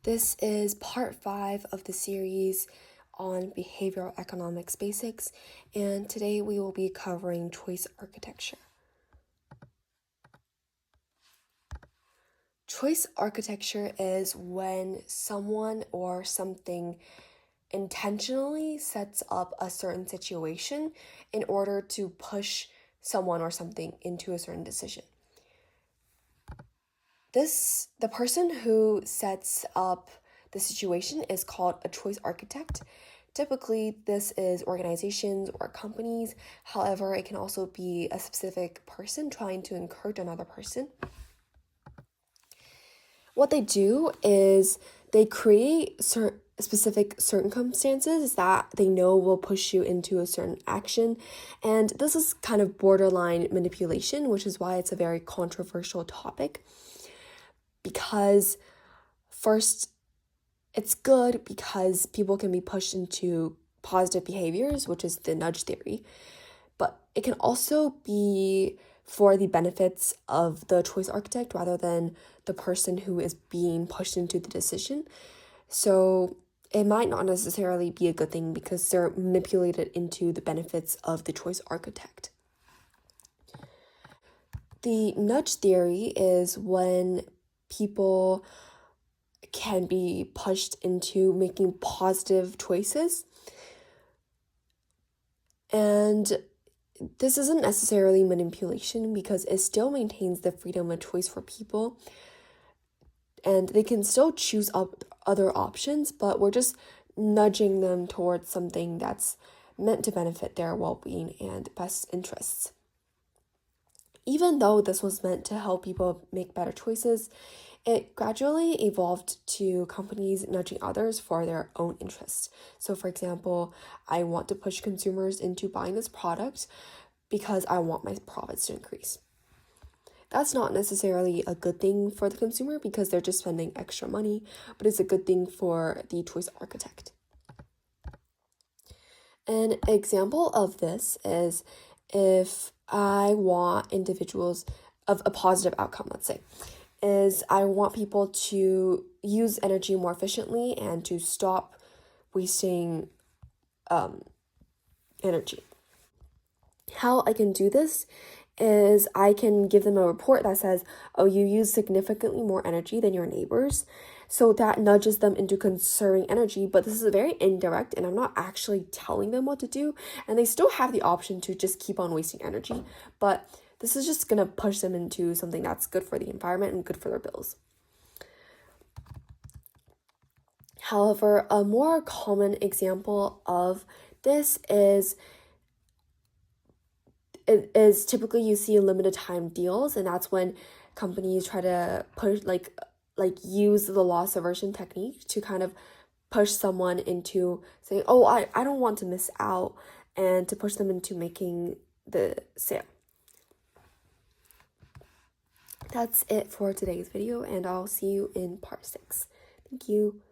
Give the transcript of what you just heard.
This is part 5 of the series on behavioral economics basics, and today we will be covering choice architecture. Choice architecture is when someone or something intentionally sets up a certain situation in order to push someone or something into a certain decision. The person who sets up the situation is called a choice architect. Typically, this is organizations or companies. However, it can also be a specific person trying to encourage another person. What they do is they create specific circumstances that they know will push you into a certain action. And this is kind of borderline manipulation, which is why it's a very controversial topic. Because first, it's good because people can be pushed into positive behaviors, which is the nudge theory. But it can also be for the benefits of the choice architect rather than the person who is being pushed into the decision. So it might not necessarily be a good thing because they're manipulated into the benefits of the choice architect. The nudge theory is when people can be pushed into making positive choices. And this isn't necessarily manipulation because it still maintains the freedom of choice for people. And they can still choose other options, but we're just nudging them towards something that's meant to benefit their well-being and best interests. Even though this was meant to help people make better choices, it gradually evolved to companies nudging others for their own interests. So for example, I want to push consumers into buying this product because I want my profits to increase. That's not necessarily a good thing for the consumer because they're just spending extra money, but it's a good thing for the choice architect. An example of this is if I want individuals of a positive outcome, let's say, is I want people to use energy more efficiently and to stop wasting energy. How I can do this is I can give them a report that says, oh, you use significantly more energy than your neighbors. So that nudges them into conserving energy, but this is very indirect and I'm not actually telling them what to do. And they still have the option to just keep on wasting energy, but this is just gonna push them into something that's good for the environment and good for their bills. However, a more common example of this is typically you see limited time deals, and that's when companies try to push use the loss aversion technique to kind of push someone into saying, oh, I don't want to miss out, and to push them into making the sale. That's it for today's video, and I'll see you in part 6. Thank you.